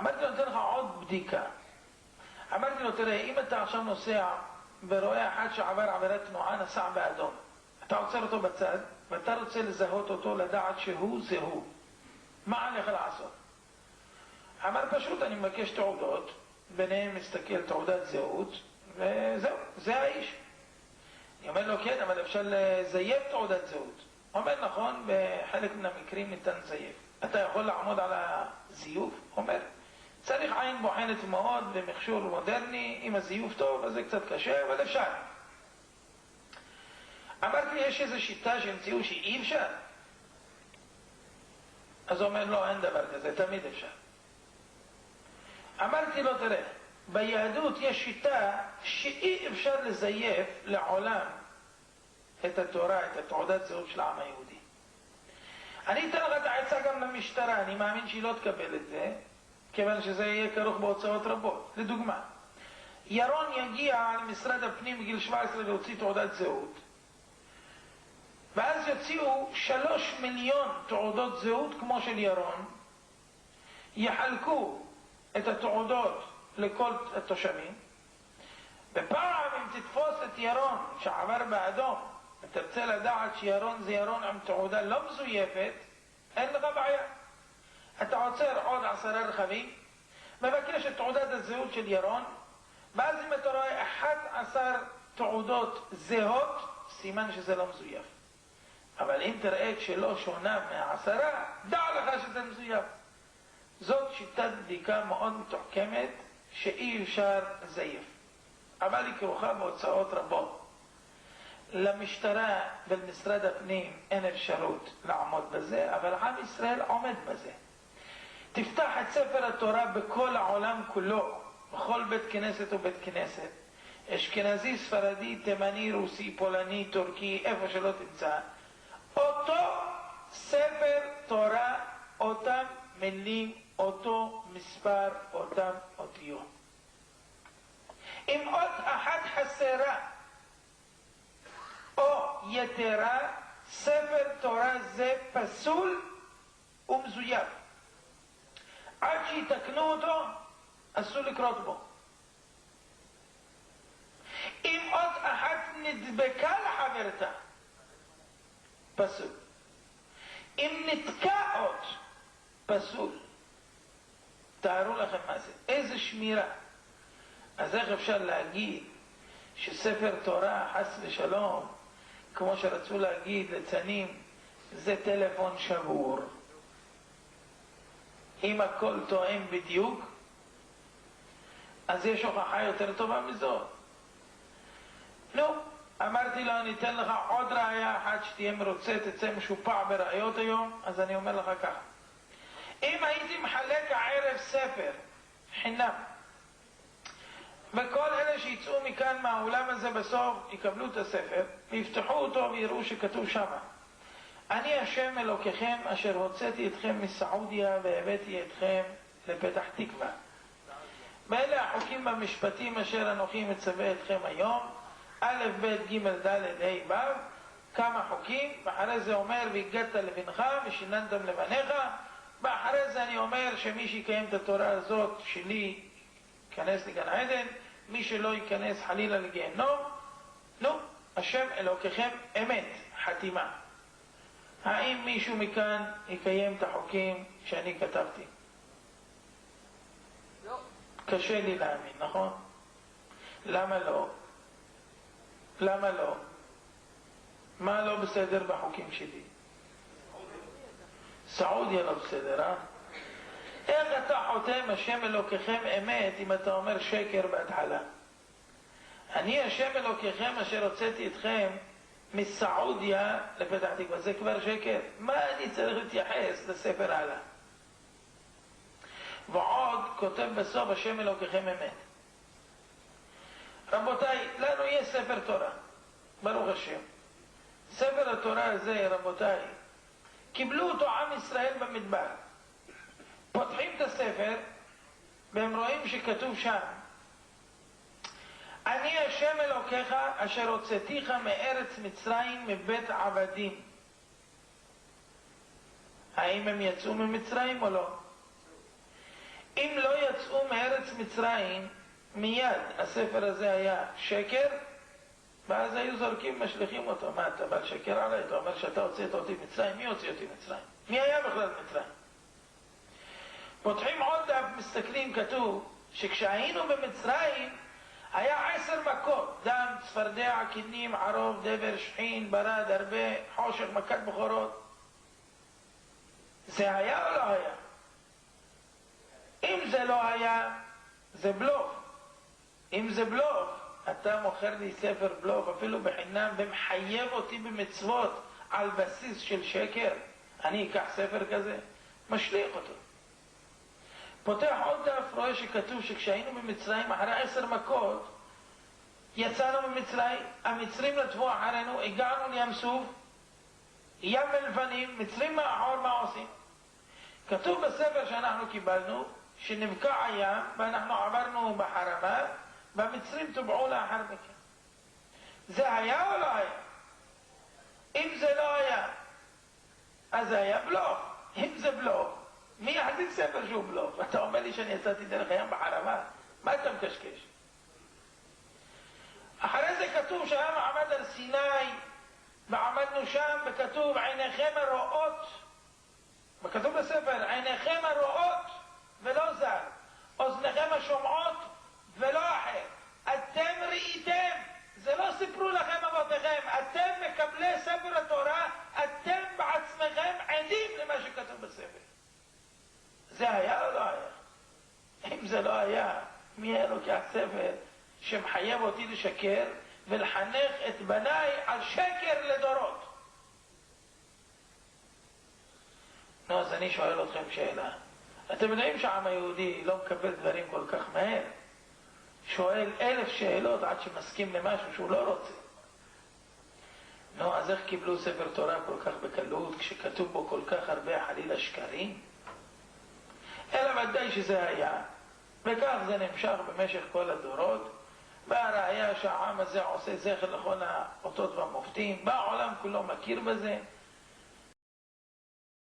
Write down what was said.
אמרתי לו, נותן לך עוד בדיקה. אמרתי לו, תראה, אם אתה עכשיו נוסע ורואה אחד שעבר עבירת תנועה, נסע באדום, אתה עוצר אותו בצד, ואתה רוצה לזהות אותו, לדעת שהוא זה הוא. מה עליך לעשות? אמר פשוט, אני מבקש תעודות, ביניהם מסתכל תעודת זהות, וזהו, זה האיש. אני אומר לו, כן, אבל אפשר לזייף תעודת זהות. הוא אומר, נכון, בחלק מן המקרים ניתן לזייף. אתה יכול לעמוד על הזיוף? הוא אומר, צריך עין בוחנת מאוד במכשור מודרני, אם הזיוף טוב, אז זה קצת קשה, אבל אפשר. אמרתי, יש איזו שיטה שהמציאו שאי אפשר? אז הוא אומר, לא, אין דבר כזה, תמיד אפשר. אמרתי לו, תראה, ביהדות יש שיטה שאי אפשר לזייף לעולם את התורה, את התעודת זהות של העם היהודי. אני אתן לך את העצה גם למשטרה, אני מאמין שהיא לא תקבל את זה, כיוון שזה יהיה כרוך בהוצאות רבות. לדוגמה, ירון יגיע למשרד הפנים בגיל 17 להוציא תעודת זהות, ואז יוציאו 3 מיליון תעודות זהות כמו של ירון, יחלקו את התעודות לכל התושבים, ופעם אם תתפוס את ירון שעבר באדום ותרצה לדעת שירון זה ירון עם תעודה לא מזויפת, אין לך בעיה. אתה עוצר עוד 10 רכבים, מבקש את תעודת הזהות של ירון, ואז אם אתה רואה 11 תעודות זהות, סימן שזה לא מזויף. אבל אם תראה שלא שונה מ10, דע לך שזה מזויף. זאת שיטת בדיקה מאוד מתוחכמת שאי אפשר לזייף, אבל היא כרוכה בהוצאות רבות. למשטרה ולמשרד הפנים אין אפשרות לעמוד בזה, אבל עם ישראל עומד בזה. תפתח את ספר התורה בכל העולם כולו, בכל בית כנסת ובית כנסת, אשכנזי, ספרדי, תימני, רוסי, פולני, טורקי, איפה שלא תמצא, אותו ספר תורה, אותם מילים, אותו מספר, אותם אותיות. אם עוד אחת חסרה או יתרה, ספר תורה זה פסול ומזויף. עד שיתקנו אותו, אסור לקרות בו. אם עוד אחת נדבקה לחברתה, פסול. אם נתקע עוד, פסול. תארו לכם מה זה, איזה שמירה. אז איך אפשר להגיד שספר תורה, חס ושלום, כמו שרצו להגיד לצנים, זה טלפון שבור? אם הכל תואם בדיוק, אז יש הוכחה יותר טובה מזאת. נו, אמרתי לו, אני אתן לך עוד ראיה אחת שתהיה מרוצה, תצא משופע בראיות היום, אז אני אומר לך ככה. אם הייתי מחלק הערב ספר חינם, וכל אלה שיצאו מכאן מהאולם הזה בסוף יקבלו את הספר, ויפתחו אותו ויראו שכתוב שמה, אני השם אלוקיכם אשר הוצאתי אתכם מסעודיה והבאתי אתכם לפתח תקווה. באלה החוקים במשפטים אשר אנוכי מצווה אתכם היום, א' ב' ג' ד' ה' ו', כמה חוקים, ואחרי זה אומר והגדת לבנך ושיננתם לבניך, ואחרי זה אני אומר שמי שיקיים את התורה הזאת שלי ייכנס לגן עדן, מי שלא ייכנס חלילה לגיהנום. נו, השם אלוקיכם אמת, חתימה. האם מישהו מכאן יקיים את החוקים שאני כתבתי? לא. קשה לי להאמין, נכון? למה לא? למה לא? מה לא בסדר בחוקים שלי? סעודיה לא בסדר, אה? איך אתה חותם השם אלוקיכם אמת אם אתה אומר שקר בהתחלה? אני השם אלוקיכם אשר הוצאתי אתכם מסעודיה לפתח תקווה, זה כבר שקר. מה אני צריך להתייחס לספר הלאה? ועוד כותב בסוף השם אלוקיכם אמת. רבותיי, לנו יש ספר תורה, ברוך השם. ספר התורה הזה, רבותיי, קיבלו אותו עם ישראל במדבר. פותחים את הספר והם רואים שכתוב שם, אני השם אלוקיך אשר הוצאתיך מארץ מצרים מבית עבדים. האם הם יצאו ממצרים או לא? אם לא יצאו מארץ מצרים, מיד הספר הזה היה שקר, ואז היו זורקים, משליכים אותו. מה, אתה בא לשקר עליי? אתה אומר שאתה הוצאת אותי מצרים? מי הוציא אותי מצרים? מי היה בכלל מצרים? פותחים עוד דף, מסתכלים, כתוב שכשהיינו במצרים היה 10 מכות: דם, צפרדע, כנים, ערוב, דבר, שחין, ברד, הרבה, חושך, מכת בכורות. זה היה או לא היה? אם זה לא היה, זה בלוף. אם זה בלוף, אתה מוכר לי ספר בלוף אפילו בחינם ומחייב אותי במצוות על בסיס של שקר, אני אקח ספר כזה? משליך אותו. פותח עוד דף, רואה שכתוב שכשהיינו במצרים אחרי 10 מכות יצאנו ממצרים, המצרים נטפו אחרינו, הגענו לים סוף, ים מלבנים, מצרים מאחור, מה עושים? כתוב בספר שאנחנו קיבלנו שנבקע הים ואנחנו עברנו בחרמה והמצרים טובעו לאחר מכן. זה היה או לא היה? אם זה לא היה, אז זה היה בלוף. אם זה בלוף, מי יחזיק ספר שהוא בלוף? אתה אומר לי שאני יצאתי דרך הים בחרמה? מה אתה מקשקש? אחרי זה כתוב שהיה מעמד על סיני ועמדנו שם, וכתוב עיניכם הרואות, וכתוב בספר עיניכם הרואות ולא זר, אוזניכם השומעות ולא אחר. אתם ראיתם, זה לא סיפרו לכם אבותיכם, אתם מקבלי ספר התורה, אתם בעצמכם עדים למה שכתוב בספר. זה היה או לא היה? אם זה לא היה, מי היה לוקח ספר שמחייב אותי לשקר ולחנך את בניי על שקר לדורות? אז אני שואל אתכם שאלה. אתם יודעים שהעם היהודי לא מקבל דברים כל כך מהר? שואל 1000 שאלות עד שמסכים למשהו שהוא לא רוצה. אז איך קיבלו ספר תורה כל כך בקלות כשכתוב בו כל כך הרבה חלילה שקרים? אלא ודאי שזה היה, וכך זה נמשך במשך כל הדורות. והראיה שהעם הזה עושה זכר לכל האותות והמופתים, והעולם כולו מכיר בזה,